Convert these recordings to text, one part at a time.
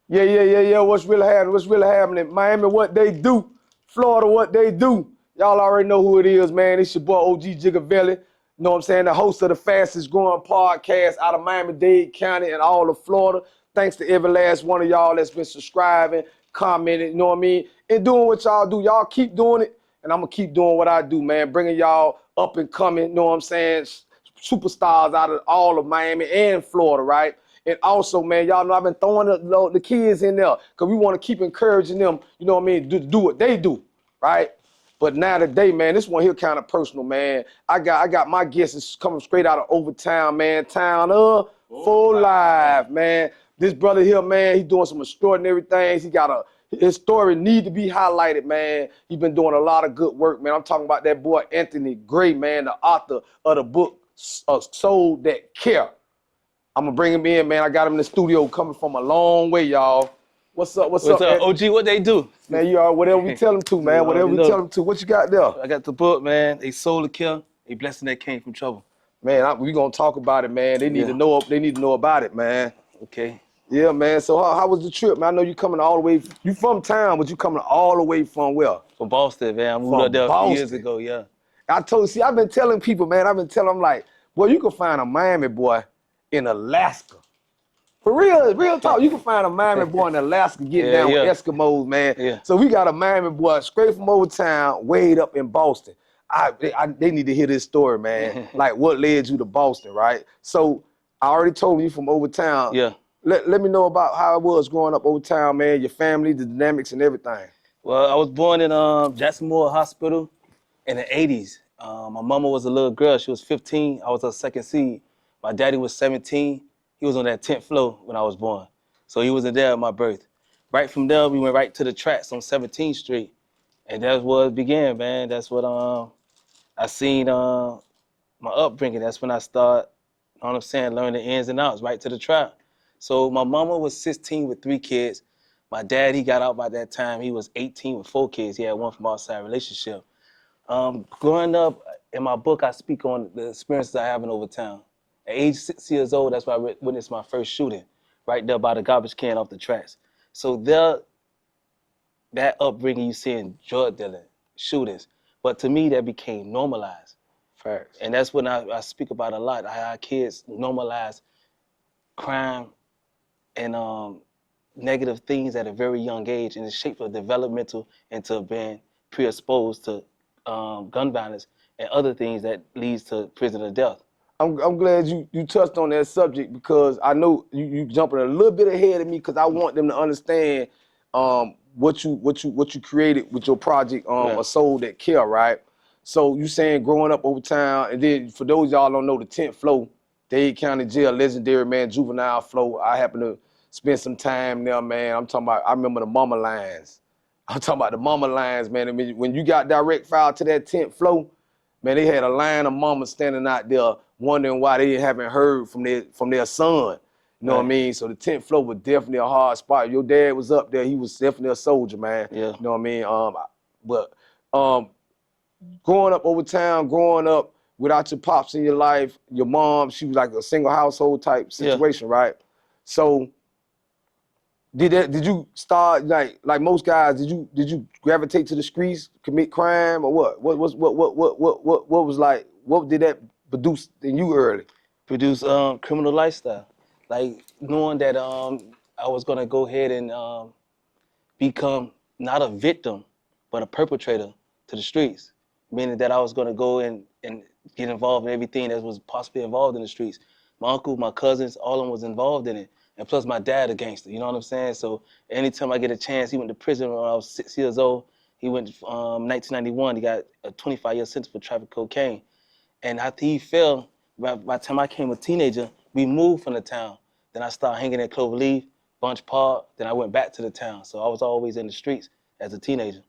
Yeah. What's really happening? What's really happening? Miami, what they do. Florida, what they do. Y'all already know who it is, man. It's your boy OG Gigaveli. You know what I'm saying? The host of the fastest growing podcast out of Miami-Dade County and all of Florida. Thanks to every last one of y'all that's been subscribing, commenting, you know what I mean? And doing what y'all do. Y'all keep doing it, and I'm going to keep doing what I do, man. Bringing y'all up and coming, you know what I'm saying? Superstars out of all of Miami and Florida, right? And also, man, y'all know I've been throwing the kids in there because we want to keep encouraging them, you know what I mean, to do what they do, right? But now today, man, this one here kind of personal, man. I got my guests is coming straight out of Overtown, man. Town of full life, man. This brother here, man, he doing some extraordinary things. His story need to be highlighted, man. He been doing a lot of good work, man. I'm talking about that boy Anthony Gray, man, the author of the book Soul That Care. I'm gonna bring him in, man. I got him in the studio coming from a long way, y'all. What's up, OG, what they do? Man, you are whatever we tell him to, man. Whatever we tell him to. What you got there? I got the book, man. A soul to kill, a blessing that came from trouble. Man, we gonna talk about it, man. They need to know. They need to know about it, man. Okay. Yeah, man. So how was the trip, man? I know you coming all the way. You from town, but you coming all the way from where? From Boston, man. I moved up there a few years ago, yeah. I've been telling people, man. I've been telling them like, boy, you can find a Miami boy in Alaska. For real talk, you can find a Miami boy in Alaska getting down with Eskimos, man. Yeah. So we got a Miami boy straight from Overtown, way up in Boston. They need to hear this story, man. Like what led you to Boston, right? So I already told you from Overtown. Yeah. Let me know about how it was growing up Overtown, man, your family, the dynamics and everything. Well, I was born in Jackson Moore Hospital in the 80s. My mama was a little girl. She was 15. I was her second seed. My daddy was 17. He was on that 10th floor when I was born. So he wasn't there at my birth. Right from there, we went right to the tracks on 17th Street. And that's where it began, man. That's what I seen my upbringing. That's when I started, you know what I'm saying, learning the ins and outs, right to the trap. So my mama was 16 with 3 kids. My dad, he got out by that time. He was 18 with 4 kids. He had one from outside relationship. Growing up, in my book, I speak on the experiences I have in Overtown. At age 6 years old, that's why I witnessed my first shooting, right there by the garbage can off the tracks. So that upbringing you see in drug dealing, shootings, but to me, that became normalized. Facts. And that's when I speak about a lot, how our kids normalize crime and negative things at a very young age, and it shapes a developmental into being predisposed to gun violence and other things that leads to prison or death. I'm glad you touched on that subject because I know you jumping a little bit ahead of me because I want them to understand what you created with your project, A Soul That Care, right? So you saying growing up Overtown, and then for those y'all don't know, the 10th floor, Dade County Jail, legendary, man, juvenile flow. I happen to spend some time there, man. I remember the mama lines. I'm talking about the mama lines, man. I mean, when you got direct file to that 10th floor, man, they had a line of mamas standing out there wondering why they haven't heard from their son. You know what I mean? So the 10th floor was definitely a hard spot. Your dad was up there. He was definitely a soldier, man. Yeah. You know what I mean? But growing up Overtown, growing up without your pops in your life, your mom, she was like a single household type situation, right? So did you start like most guys? Did you gravitate to the streets, commit crime, or what? What was like? What did that produce in you early? Produce criminal lifestyle, like knowing that I was gonna go ahead and become not a victim, but a perpetrator to the streets, meaning that I was gonna go and get involved in everything that was possibly involved in the streets. My uncle, my cousins, all of them was involved in it. And plus my dad a gangster, you know what I'm saying? So anytime I get a chance, he went to prison when I was 6 years old. He went 1991, he got a 25-year sentence for trafficking cocaine. And after he fell, by the time I became a teenager, we moved from the town. Then I started hanging at Cloverleaf, Bunch Park, then I went back to the town. So I was always in the streets as a teenager.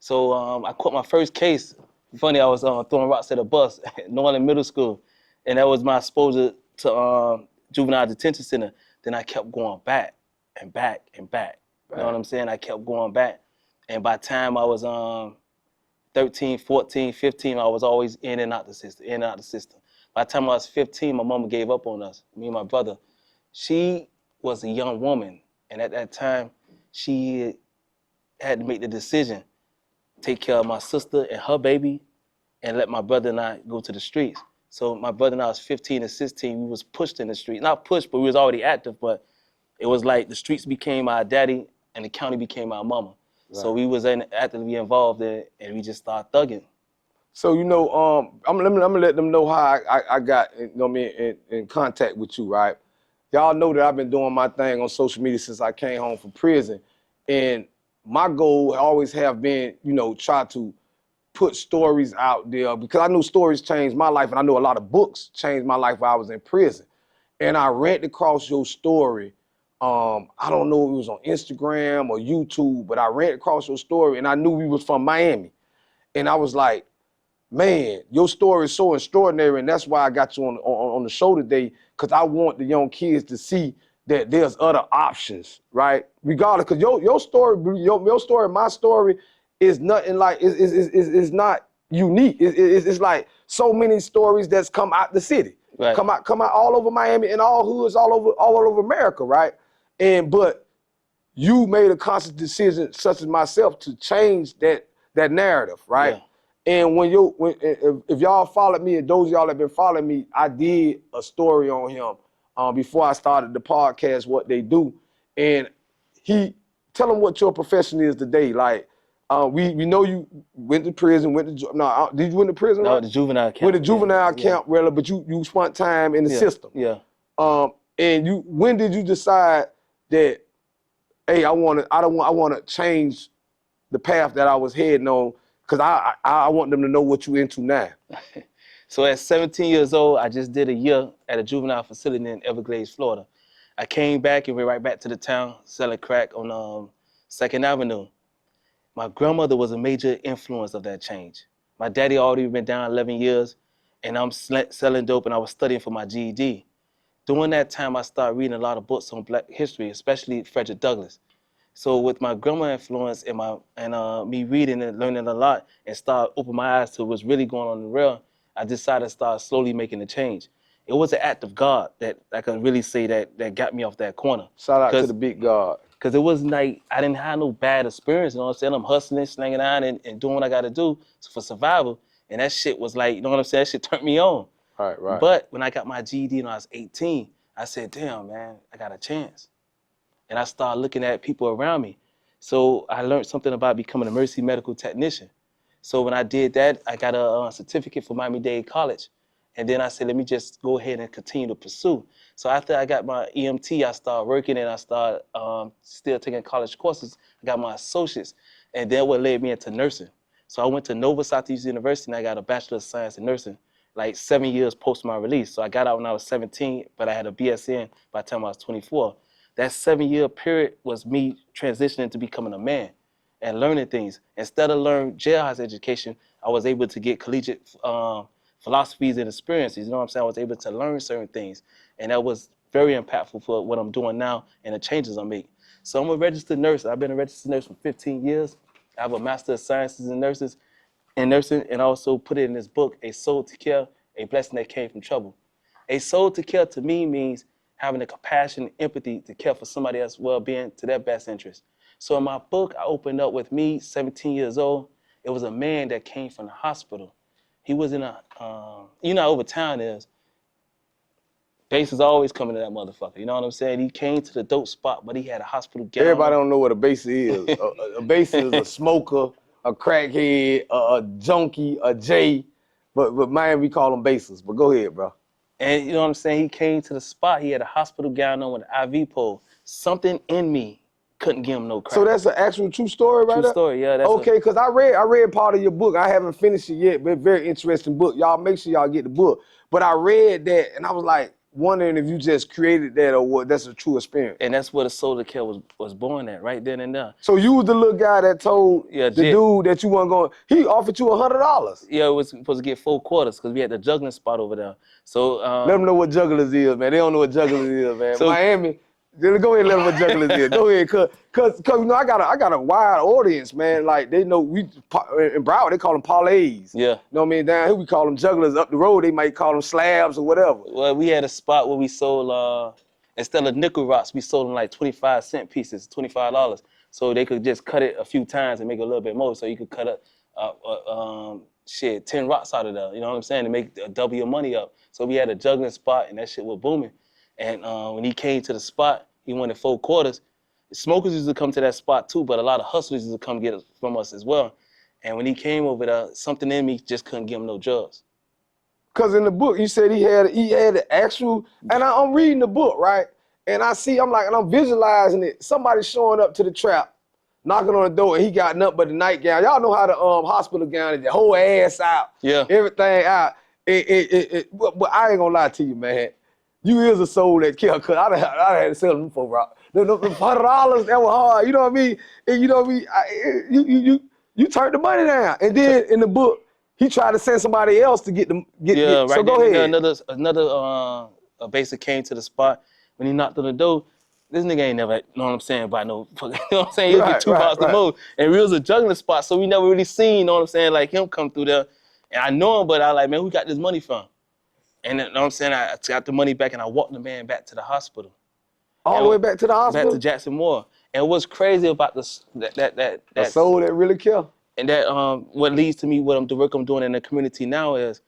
So I caught my first case. Funny, I was throwing rocks at a bus at Norland Middle School. And that was my exposure to juvenile detention center. Then I kept going back and back and back. You know what I'm saying? I kept going back. And by the time I was 13, 14, 15, I was always in and out the system, By the time I was 15, my mama gave up on us, me and my brother. She was a young woman, And at that time, she had to make the decision, take care of my sister and her baby, and let my brother and I go to the streets. So my brother and I was 15 and 16. We was pushed in the street. Not pushed, but we was already active, but it was like the streets became our daddy and the county became our mama. Right. So we was actively involved in it, and we just started thugging. So, you know, I'm gonna let them know how I got, you know what I mean, in contact with you, right? Y'all know that I've been doing my thing on social media since I came home from prison. And my goal always have been, you know, try to put stories out there because I know stories changed my life, and I know a lot of books changed my life while I was in prison. And I ran across your story. I don't know if it was on Instagram or YouTube, but I ran across your story and I knew we was from Miami. And I was like, man, your story is so extraordinary, and that's why I got you on the show today, because I want the young kids to see that there's other options, right? Regardless, because your story, my story is nothing like, it's not unique. It's like so many stories that's come out the city, right. come out all over Miami and all hoods all over America, right? But you made a conscious decision, such as myself, to change that narrative, right? Yeah. And if y'all followed me, and those of y'all that been following me, I did a story on him before I started the podcast, What They Do. And tell them what your profession is today. Like, we know you went to prison, did you went to prison? No, right? the juvenile camp. Went to juvenile camp, really, but you spent time in the system. Yeah. And when did you decide that, hey, I want to change the path that I was heading on? Because I want them to know what you into now. So at 17 years old, I just did a year at a juvenile facility in Everglades, Florida. I came back and went right back to the town selling crack on 2nd Avenue. My grandmother was a major influence of that change. My daddy already been down 11 years, and I'm selling dope, and I was studying for my GED. During that time, I started reading a lot of books on Black history, especially Frederick Douglass. So with my grandma influence and me reading and learning a lot and start opening my eyes to what's really going on in the real, I decided to start slowly making the change. It was an act of God that I can really say that got me off that corner. Shout out to the big God. Because it wasn't like, I didn't have no bad experience, you know what I'm saying? I'm hustling, slanging out and doing what I got to do for survival. And that shit was like, you know what I'm saying? That shit turned me on. Right. But when I got my GED when I was 18, I said, damn, man, I got a chance. And I started looking at people around me. So I learned something about becoming an emergency medical technician. So when I did that, I got a certificate from Miami-Dade College. And then I said, let me just go ahead and continue to pursue. So after I got my EMT, I started working and I started still taking college courses. I got my associates. And then what led me into nursing. So I went to Nova Southeast University and I got a Bachelor of Science in Nursing, like 7 years post my release. So I got out when I was 17, but I had a BSN by the time I was 24. That 7-year period was me transitioning to becoming a man and learning things. Instead of learning jailhouse education, I was able to get collegiate philosophies and experiences. You know what I'm saying? I was able to learn certain things. And that was very impactful for what I'm doing now and the changes I make. So I'm a registered nurse. I've been a registered nurse for 15 years. I have a Master of Sciences in Nursing, and also put it in this book, A Soul to Care, A Blessing That Came from Trouble. A soul to care to me means having the compassion and empathy to care for somebody else's well-being to their best interest. So in my book, I opened up with me, 17 years old. It was a man that came from the hospital. He was in you know how Overtown is. Base is always coming to that motherfucker. You know what I'm saying? He came to the dope spot, but he had a hospital gown. Everybody don't know what a base is. A base is a smoker, a crackhead, a junkie, a J. But man, we call them bases. But go ahead, bro. And you know what I'm saying? He came to the spot. He had a hospital gown on with an IV pole. Something in me couldn't give him no crack. So that's an actual true story, right? True story, yeah. That's okay, because I read part of your book. I haven't finished it yet, but very interesting book. Y'all make sure y'all get the book. But I read that, and I was like, wondering if you just created that or what, that's a true experience. And that's where the Soul to Care was born at, right then and there. So you was the little guy that told the dude that you weren't going, he offered you $100. Yeah, it was supposed to get 4 quarters because we had the juggling spot over there. So let them know what jugglers is, man. They don't know what jugglers is, man. So, Miami, go ahead and let them know what jugglers is. Go ahead, cause you know, I got a wide audience, man. Like they know in Broward they call them parlays. Yeah. You know what I mean? Down here we call them jugglers. Up the road they might call them slabs or whatever. Well, we had a spot where we sold Instead of nickel rocks, we sold them like 25-cent pieces, $25. So they could just cut it a few times and make a little bit more. So you could cut 10 rocks out of there. You know what I'm saying? To make double your money up. So we had a juggling spot, and that shit was booming. And when he came to the spot, he wanted 4 quarters. Smokers used to come to that spot too, but a lot of hustlers used to come get it from us as well. And when he came over there, something in me just couldn't give him no drugs. Cause in the book you said he had the actual, and I'm reading the book, right? And I'm visualizing it. Somebody showing up to the trap, knocking on the door, and he got nothing but the nightgown. Y'all know how the hospital gown is, the whole ass out, Yeah, everything out. But I ain't gonna lie to you, man. You is a soul that kill. Cause I had to sell them for rock. The $100 that was hard. You know what I mean? And you know what I mean? You turned the money down, and then in the book, he tried to send somebody else to get them. right. So go ahead. Another basic came to the spot. When he knocked on the door, this nigga ain't never, you know what I'm saying, by no, you know what I'm saying? He'll get 2 hours the most. And we was a juggling spot, so we never really seen, you know what I'm saying, like him come through there. And I know him, but I like, man, who got this money from? And you know what I'm saying, I got the money back and I walked the man back to the hospital. All the way back to the hospital? Back to Jackson Moore. And what's crazy about this, a soul that really kill. And that what leads to me, the work I'm doing in the community now is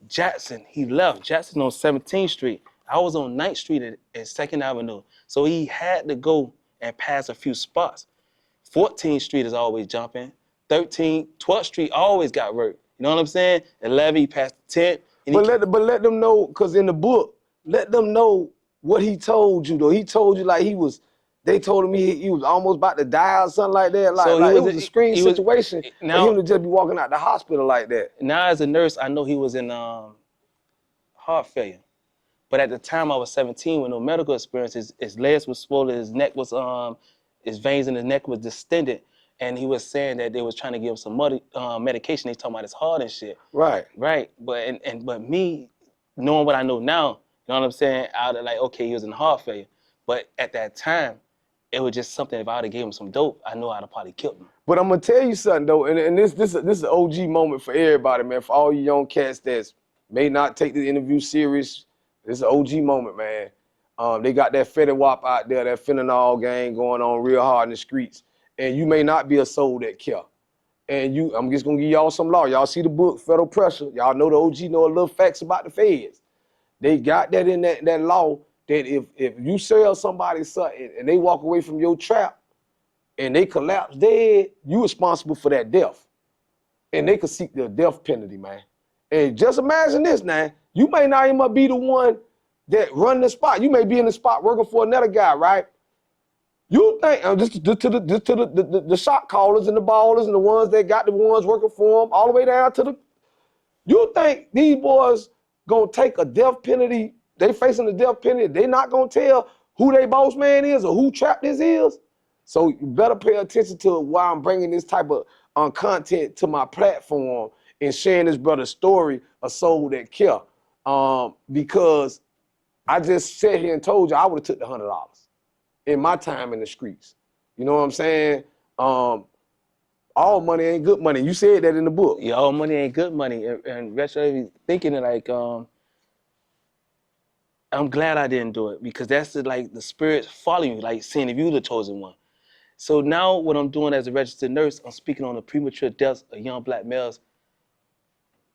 Jackson, he left. Jackson on 17th Street. I was on 9th Street at 2nd Avenue. So he had to go and pass a few spots. 14th Street is always jumping. 12th Street always got work. You know what I'm saying? 11, he passed 10th. But let them know, because in the book, let them know what he told you, though. He told you like they told him he was almost about to die or something like that. Like, it was a screen situation for him to just be walking out the hospital like that. Now as a nurse, I know he was in heart failure. But at the time I was 17 with no medical experience, his legs was swollen, his neck was, his veins in his neck was distended. And he was saying that they was trying to give him some medication. They talking about his heart and shit. Right. Right. But me, knowing what I know now, you know what I'm saying? I would have like, okay, he was in heart failure. But at that time, it was just something, if I would have gave him some dope, I know I'd have probably killed him. But I'm gonna tell you something though, and this is an OG moment for everybody, man. For all you young cats that may not take the interview serious, it's an OG moment, man. They got that Fetty Wap out there, that fentanyl gang going on real hard in the streets. And you may not be a soul that kill. And I'm just gonna give y'all some law. Y'all see the book, Federal Pressure. Y'all know the OG know a little facts about the feds. They got that in that law that if you sell somebody something and they walk away from your trap and they collapse dead, you responsible for that death. And they could seek the death penalty, man. And just imagine this now. You may not even be the one that run the spot. You may be in the spot working for another guy, right? You think, just to the shot callers and the ballers and the ones that got the ones working for them, all the way down to the, you think these boys gonna take a death penalty, they facing the death penalty, they not gonna tell who they boss man is or who trap this is? So you better pay attention to why I'm bringing this type of content to my platform and sharing this brother's story, A Soul That Kill. Because I just sat here and told you I would have took the $100 in my time in the streets. You know what I'm saying? All money ain't good money. You said that in the book. Yeah, all money ain't good money. And Retro thinking like, I'm glad I didn't do it, because that's the spirit following you, like seeing if you the chosen one. So now what I'm doing as a registered nurse, I'm speaking on the premature deaths of young black males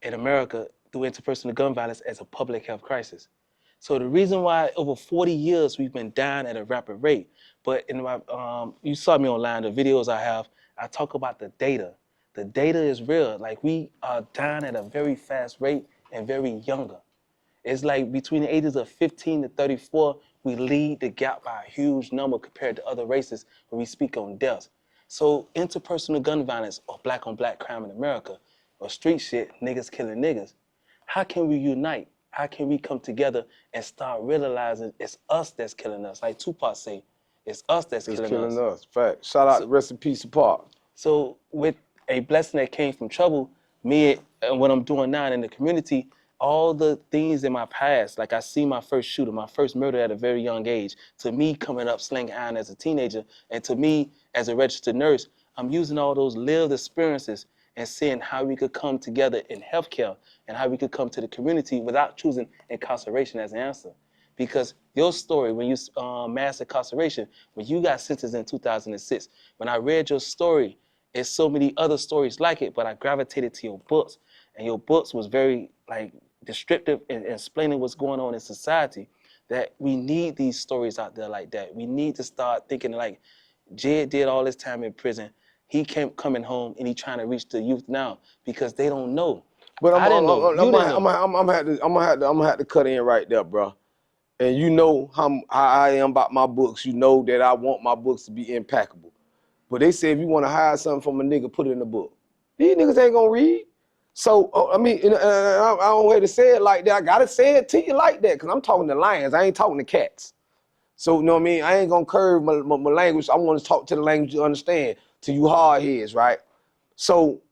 in America through interpersonal gun violence as a public health crisis. So the reason why over 40 years we've been dying at a rapid rate, but in my, you saw me online, the videos I have, I talk about the data. The data is real. Like, we are dying at a very fast rate and very younger. It's like between the ages of 15 to 34, we lead the gap by a huge number compared to other races when we speak on deaths. So interpersonal gun violence or black on black crime in America, or street shit, niggas killing niggas, how can we unite? How can we come together and start realizing it's us that's killing us? Like Tupac say, it's us that's killing us. Fact. Shout out, rest in peace, Tupac. So with a blessing that came from trouble, me and what I'm doing now in the community, all the things in my past, like I see my first shooter, my first murder at a very young age, to me coming up slinging iron as a teenager, and to me as a registered nurse, I'm using all those lived experiences and seeing how we could come together in healthcare and how we could come to the community without choosing incarceration as an answer. Because your story, when you mass incarceration, when you got sentenced in 2006, when I read your story, there's so many other stories like it, but I gravitated to your books, and your books was very like descriptive and explaining what's going on in society. That we need these stories out there like that. We need to start thinking like Jed did all this time in prison. He kept coming home and he trying to reach the youth now because they don't know. But I didn't know. You didn't know. I'm gonna have to cut in right there, bro. And you know how I am about my books. You know that I want my books to be impeccable. But they say if you want to hide something from a nigga, put it in the book. These niggas ain't gonna read. So, I mean, I don't way to say it like that. I gotta say it to you like that, because I'm talking to lions. I ain't talking to cats. So, you know what I mean? I ain't gonna curve my language. I want to talk to the language you understand, to you hard heads, right? So,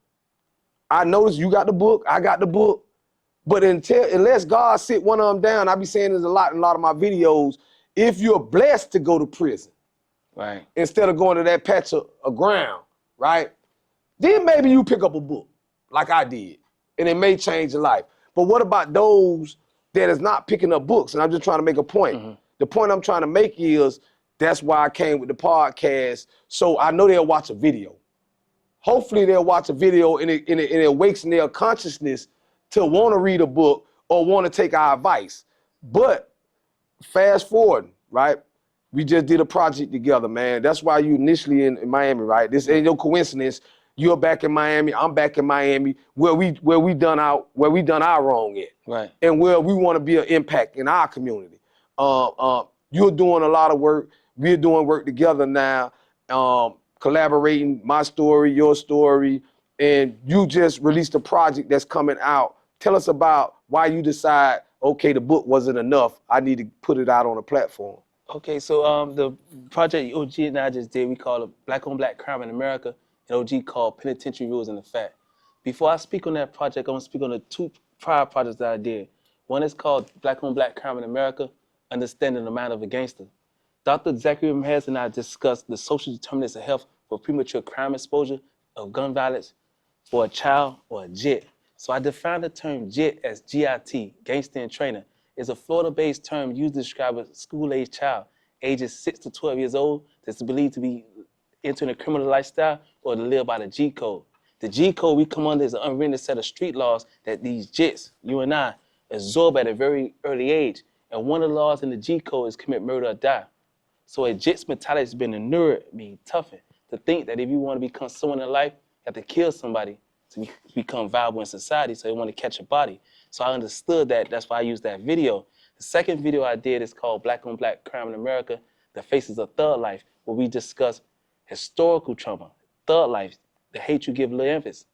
I noticed you got the book, I got the book. But unless God sit one of them down, I be saying this a lot in a lot of my videos, if you're blessed to go to prison, Right. instead of going to that patch of ground, right? Then maybe you pick up a book, like I did, and it may change your life. But what about those that is not picking up books? And I'm just trying to make a point. Mm-hmm. The point I'm trying to make is, that's why I came with the podcast, so I know they'll watch a video. Hopefully they'll watch a video and it awakes in their consciousness to want to read a book or want to take our advice. But fast forward, right? We just did a project together, man. That's why you initially in Miami, right? This ain't no coincidence. You're back in Miami, I'm back in Miami, where we done our wrong at. Right. And where we want to be an impact in our community. You're doing a lot of work. We're doing work together now, collaborating, my story, your story, and you just released a project that's coming out. Tell us about why you decide, okay, the book wasn't enough, I need to put it out on a platform. Okay, so the project OG and I just did, we call it Black on Black Crime in America, and OG called Penitentiary Rules and Effect. Before I speak on that project, I want to speak on the two prior projects that I did. One is called Black on Black Crime in America, Understanding the Mind of a Gangster. Dr. Zachary Ramirez and I discussed the social determinants of health for premature crime exposure of gun violence for a child or a JIT. So I defined the term JIT as GIT, Gangster in Training. It's a Florida-based term used to describe a school-age child, ages 6 to 12 years old, that's believed to be entering a criminal lifestyle or to live by the G code. The G code we come under is an unwritten set of street laws that these JITs, you and I, absorb at a very early age. And one of the laws in the G code is commit murder or die. So a JIT's mentality has been inured, meaning toughened, to think that if you want to become someone in life, you have to kill somebody to become viable in society, so they want to catch a body. So I understood that. That's why I used that video. The second video I did is called Black on Black Crime in America, The Faces of Thug Life, where we discuss historical trauma, thug life, the hate you give little emphasis,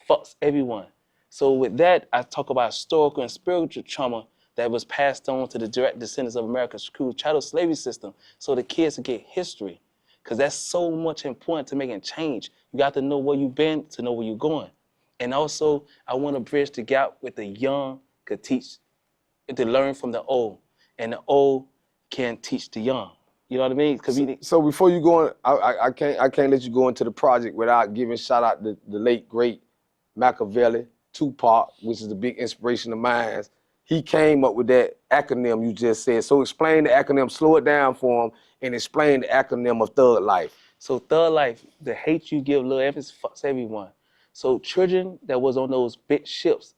fucks everyone. So with that, I talk about historical and spiritual trauma that was passed on to the direct descendants of America's cruel chattel slavery system, so the kids can get history. Because that's so much important to making change. You got to know where you've been to know where you're going. And also, I want to bridge the gap with the young could teach, to learn from the old. And the old can teach the young. You know what I mean? So before you go on, I can't let you go into the project without giving shout out to the late, great Machiavelli, Tupac, which is a big inspiration of mine. He came up with that acronym you just said. So explain the acronym, slow it down for him, and explain the acronym of Thug Life. So Thug Life, the hate you give little emphasis fucks everyone. So children that was on those big ships,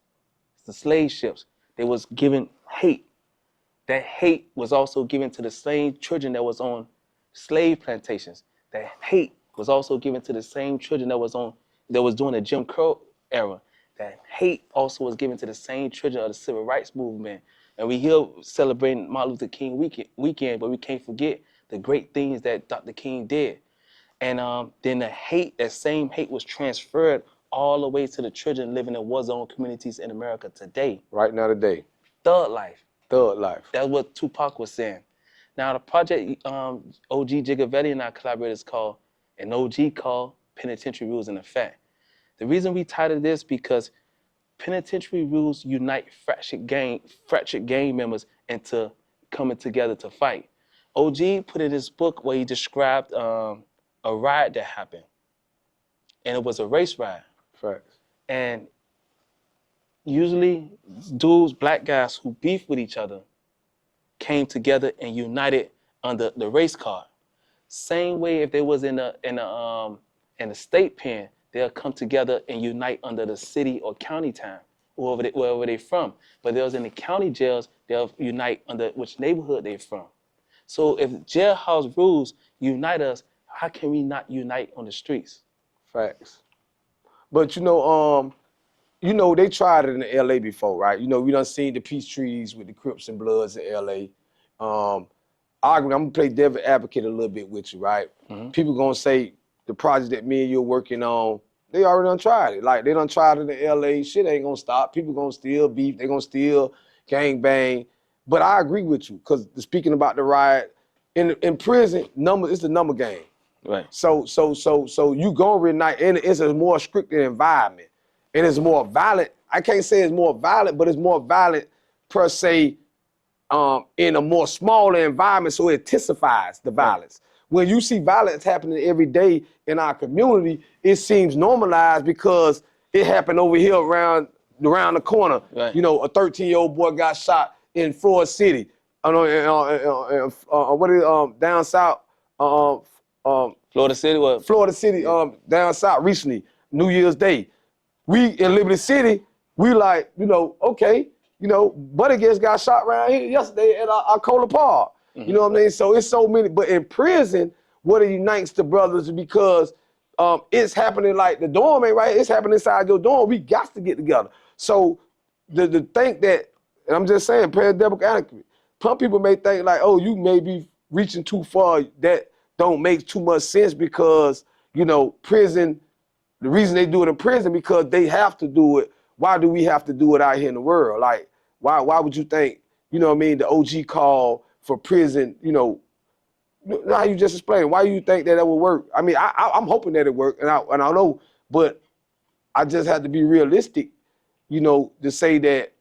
the slave ships, they was given hate. That hate was also given to the same children that was on slave plantations. That hate was also given to the same children that was during the Jim Crow era. That hate also was given to the same children of the civil rights movement. And we here celebrating Martin Luther King weekend, but we can't forget the great things that Dr. King did. And then that same hate was transferred all the way to the children living in war zone communities in America today. Right now today. Thug life. Thug life. That's what Tupac was saying. Now the project OG Gigaveli and I collaborated is called, an OG called Penitentiary Rules in Effect. The reason we titled this because penitentiary rules unite fractured gang members into coming together to fight. OG put in his book where he described a riot that happened, and it was a race riot. Facts. And usually dudes, black guys who beef with each other, came together and united under the race card. Same way if they was in the state pen, they'll come together and unite under the city or county town, wherever they from. But those in the county jails, they'll unite under which neighborhood they from. So if jailhouse rules unite us, how can we not unite on the streets? Facts. But they tried it in the LA before, right? We done seen the peace treaties with the Crips and Bloods in LA. I'm gonna play devil advocate a little bit with you, right? People gonna say the project that me and you're working on, they already done tried it. Like they done tried it in LA, shit ain't gonna stop. People gonna still beef, they gonna still gang bang. But I agree with you, because speaking about the riot, in prison, it's a number game. Right. So you gonna reunite, and it's a more stricter environment. And it's more violent. I can't say it's more violent, but it's more violent per se in a more smaller environment, so it intensifies the violence. When you see violence happening every day in our community, it seems normalized because it happened over here around the corner. Right. A 13-year-old boy got shot in Florida City. Down south? Florida City, what? Florida City, down south recently, New Year's Day. We in Liberty City, we like, okay, Buddy just got shot around here yesterday at Arcola Park. You know what I mean? So it's so many, but in prison, what it unites the brothers because it's happening like the dorm ain't right, it's happening inside your dorm. We got to get together. So the think that, and I'm just saying, pandemic adequate, some people may think like, oh, you may be reaching too far. That don't make too much sense because, prison, the reason they do it in prison because they have to do it. Why do we have to do it out here in the world? Like, why would you think, the OG call for prison, how you just explained, why you think that would work? I mean, I'm hoping that it worked, and I know, but I just had to be realistic, to say that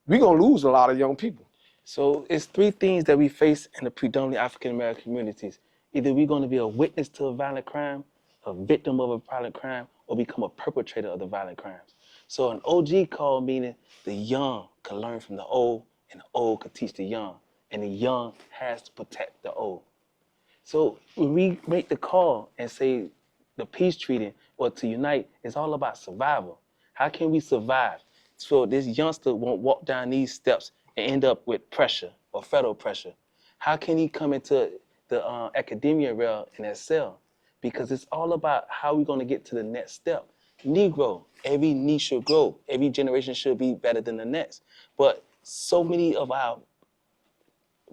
we're gonna lose a lot of young people. So it's three things that we face in the predominantly African-American communities. Either we're gonna be a witness to a violent crime, a victim of a violent crime, or become a perpetrator of the violent crimes. So an OG call meaning the young can learn from the old, and the old can teach the young, and the young has to protect the old. So when we make the call and say the peace treaty or to unite, it's all about survival. How can we survive so this youngster won't walk down these steps and end up with pressure or federal pressure? How can he come into the academia realm and excel? Because it's all about how we're gonna get to the next step. Negro, every niche should grow. Every generation should be better than the next. But so many of our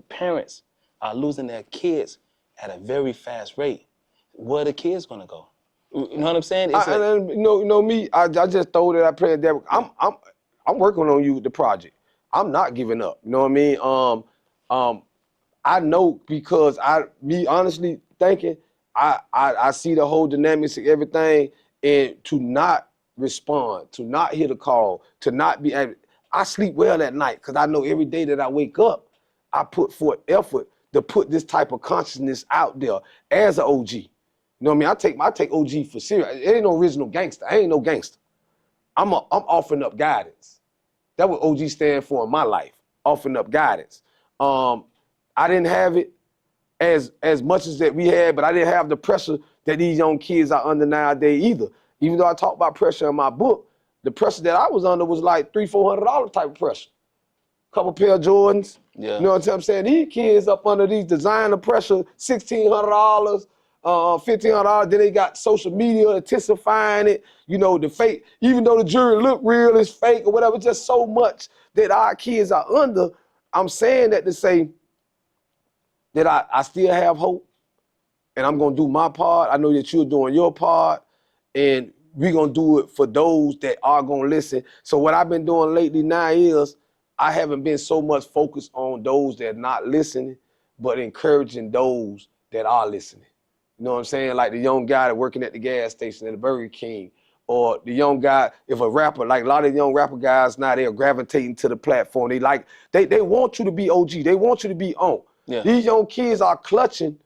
parents are losing their kids at a very fast rate. Where are the kids gonna go? You know what I'm saying? Me, I just throw that I play that. I'm working on you with the project. I'm not giving up. You know what I mean? I know because me honestly thinking, I see the whole dynamics of everything, and to not respond, to not hear the call, to not be able, I sleep well at night because I know every day that I wake up, I put forth effort to put this type of consciousness out there as an OG. You know what I mean? I take OG for serious. It ain't no original gangster. I ain't no gangster. I'm offering up guidance. That's what OG stand for in my life, offering up guidance. I didn't have it as much as that we had, but I didn't have the pressure that these young kids are under nowadays either. Even though I talk about pressure in my book, the pressure that I was under was like $300-400 type of pressure. Couple pair of Jordans. Yeah. You know what I'm saying? These kids up under these designer pressure, $1,600, $1,500. Then they got social media intensifying it. The fake, even though the jury look real, it's fake or whatever, just so much that our kids are under. I'm saying that to say that I still have hope, and I'm gonna do my part. I know that you're doing your part, and we're gonna do it for those that are gonna listen. So what I've been doing lately now is I haven't been so much focused on those that are not listening, but encouraging those that are listening. You know what I'm saying? Like the young guy that working at the gas station at the Burger King, or the young guy, if a rapper, like a lot of young rapper guys now, they're gravitating to the platform. They want you to be OG. They want you to be on. Yeah. These young kids are clutching,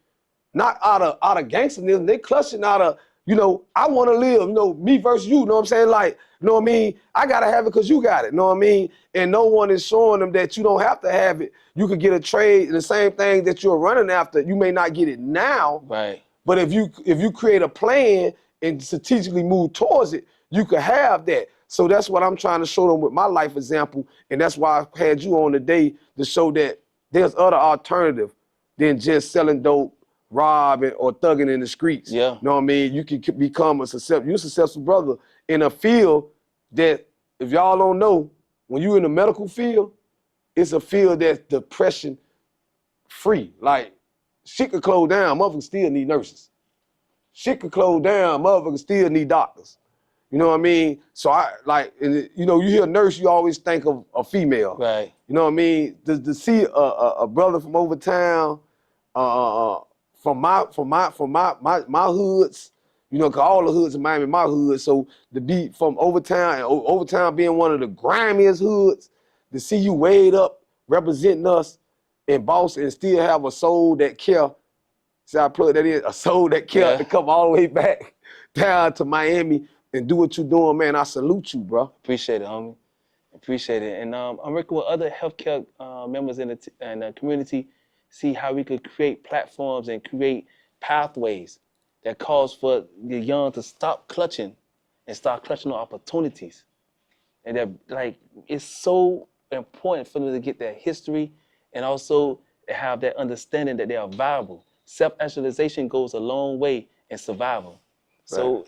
not out of gangsterism, they clutching out of You know, I want to live, you know, me versus you, know what I'm saying? Like, you know what I mean? I got to have it because you got it, know what I mean? And no one is showing them that you don't have to have it. You could get a trade, the same thing that you're running after. You may not get it now, Right. but if you create a plan and strategically move towards it, you could have that. So that's what I'm trying to show them with my life example. And that's why I had you on today to show that there's other alternative than just selling dope, robbing, or thugging in the streets. Yeah. You know what I mean? You can become you're a successful brother in a field that, if y'all don't know, when you in the medical field, it's a field that's depression free. Like, shit could close down, motherfuckers still need nurses. Shit could close down, motherfuckers still need doctors. You know what I mean? So you know, you hear nurse, you always think of a female. Right. You know what I mean? To see a brother from Overtown, from my hoods, you know, cause all the hoods in Miami, my hood. So to be from Overtown, and Overtown being one of the grimiest hoods, to see you weighed up representing us in Boston and still have a soul that care. See, I plug that in, a soul that care to come all the way back down to Miami and do what you're doing, man. I salute you, bro. Appreciate it, homie. Appreciate it. And I'm working with other healthcare members in the community, see how we could create platforms and create pathways that calls for the young to stop clutching and start clutching on opportunities. And that, like, it's so important for them to get their history and also have that understanding that they are viable. Self-actualization goes a long way in survival. So,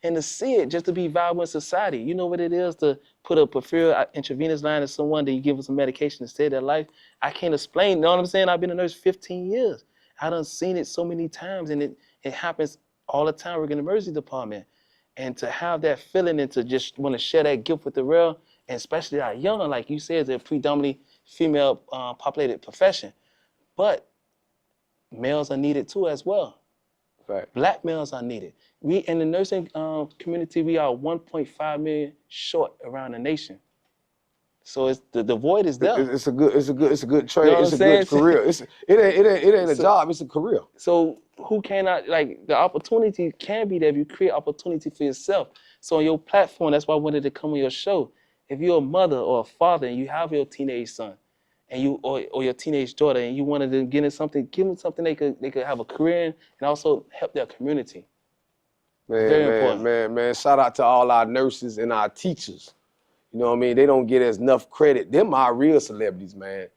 and to see it, just to be viable in society. You know what it is to put a preferred intravenous line to someone, then you give them some medication to save their life. I can't explain, you know what I'm saying? I've been a nurse 15 years. I done seen it so many times, and it happens all the time working in the emergency department. And to have that feeling and to just want to share that gift with the world, and especially our young, like you said, it's a predominantly female populated profession. But males are needed too as well. Right. Black males are needed. We in the nursing community, we are 1.5 million short around the nation. So it's the void is there. It's a good trade. You know what It's I'm a saying? good career. It ain't a job. It's a career. So who cannot, like, the opportunity can be there if you create opportunity for yourself. So on your platform, that's why I wanted to come on your show. If you're a mother or a father and you have your teenage son, and you or your teenage daughter, and you wanted to get in something, give them something they could have a career in, and also help their community. Very important. Man. Shout out to all our nurses and our teachers. You know what I mean? They don't get enough credit. Them are real celebrities, man.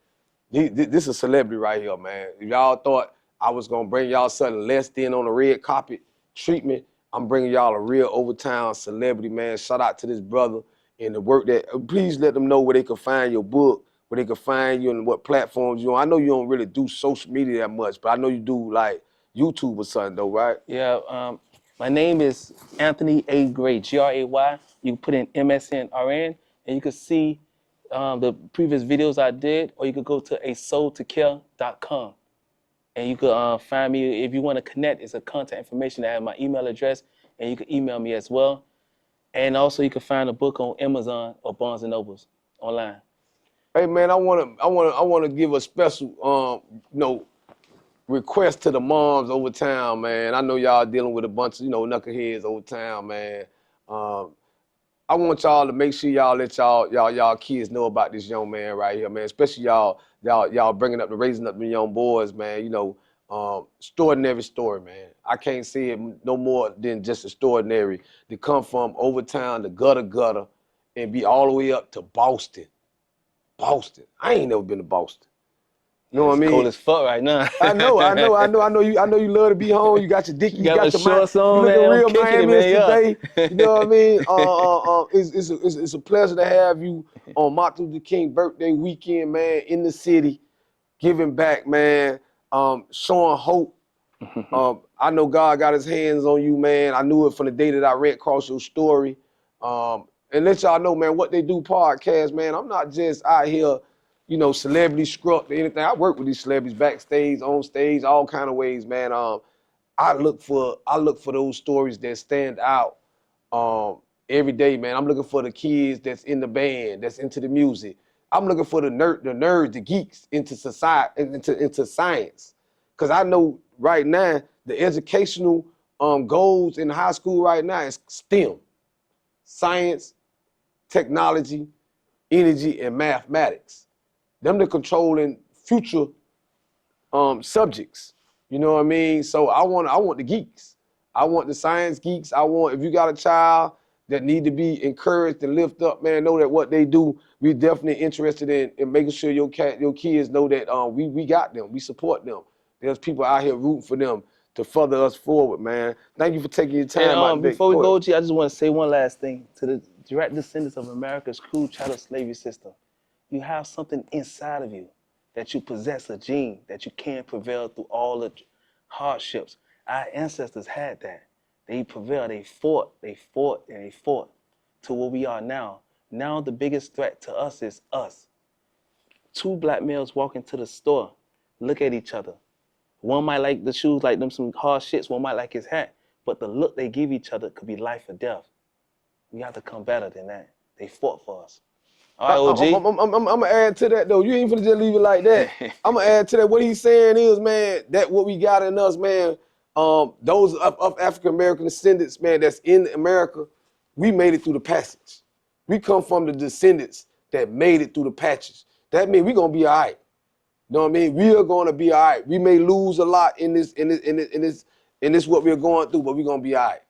This is a celebrity right here, man. If y'all thought I was gonna bring y'all something less than on the red carpet treatment, I'm bringing y'all a real Overtown celebrity, man. Shout out to this brother and the work that, please let them know where they can find your book, where they can find you and what platforms you're on. I know you don't really do social media that much, but I know you do like YouTube or something though, right? Yeah, my name is Anthony A. Gray, Gray. You can put in MSNRN, and you can see the previous videos I did, or you could go to asoultocare.com. And you could find me, if you want to connect, it's a contact information. I have my email address, and you can email me as well. And also you can find the book on Amazon or Barnes & Nobles online. Hey man, I wanna give a special request to the moms over town, man. I know y'all dealing with a bunch of, knuckleheads over town, man. I want y'all to make sure y'all let y'all kids know about this young man right here, man. Especially y'all raising up the young boys, man. Extraordinary story, man. I can't see it no more than just extraordinary. To come from Overtown to gutter and be all the way up to Boston. Boston. I ain't never been to Boston. You know what I mean? It's cold as fuck right now. I know you love to be home. You got your Dickie, you got your shorts on, you looking man. real I'm kicking it, Miami's man, today. You know what I mean? It's a pleasure to have you on Martin Luther King birthday weekend, man, in the city, giving back, man, showing hope. I know God got his hands on you, man. I knew it from the day that I read across your story. And let y'all know, man, what they do podcast, man. I'm not just out here, celebrity scrupt or anything. I work with these celebrities backstage, on stage, all kind of ways, man. I look for those stories that stand out every day, man. I'm looking for the kids that's in the band, that's into the music. I'm looking for the nerds, the geeks into society, into science. Because I know right now the educational goals in high school right now is STEM, science, technology, energy, and mathematics. Them the controlling future subjects. You know what I mean? So I want the geeks. I want the science geeks. If you got a child that need to be encouraged and lift up, man, know that what they do, we definitely interested in making sure your kids know that we got them, we support them. There's people out here rooting for them to further us forward, man. Thank you for taking your time out And today. before we go, G, I just want to say one last thing to the direct descendants of America's cruel chattel slavery system. You have something inside of you that you possess, a gene that you can prevail through all the hardships. Our ancestors had that. They prevailed, they fought, and they fought to where we are now. Now the biggest threat to us is us. Two black males walk into the store, look at each other. One might like the shoes, like them some hard shits, one might like his hat, but the look they give each other could be life or death. We have to come better than that. They fought for us. All right, OG. I'm gonna add to that though. You ain't finna just leave it like that. I'm gonna add to that. What he's saying is, man, that what we got in us, man. Those of African American descendants, man, that's in America, we made it through the passage. We come from the descendants that made it through the patches. That means we gonna be all right. You know what I mean? We are gonna be all right. We may lose a lot in this what we're going through, but we're gonna be all right.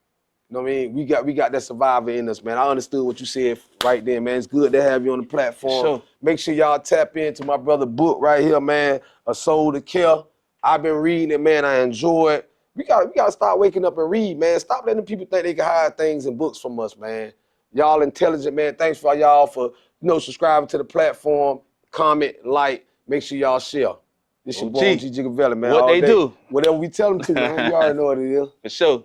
You know what I mean? We got that survivor in us, man. I understood what you said right there, man. It's good to have you on the platform. Sure. Make sure y'all tap into my brother book right here, man. A Soul to Kill. I've been reading it, man. I enjoy it. We gotta start waking up and read, man. Stop letting people think they can hide things in books from us, man. Y'all intelligent, man. Thanks for y'all for subscribing to the platform, comment, like. Make sure y'all share. This your boy, Gigaveli, man. What all they day. do. Whatever we tell them to, man. You already know what it is. For sure.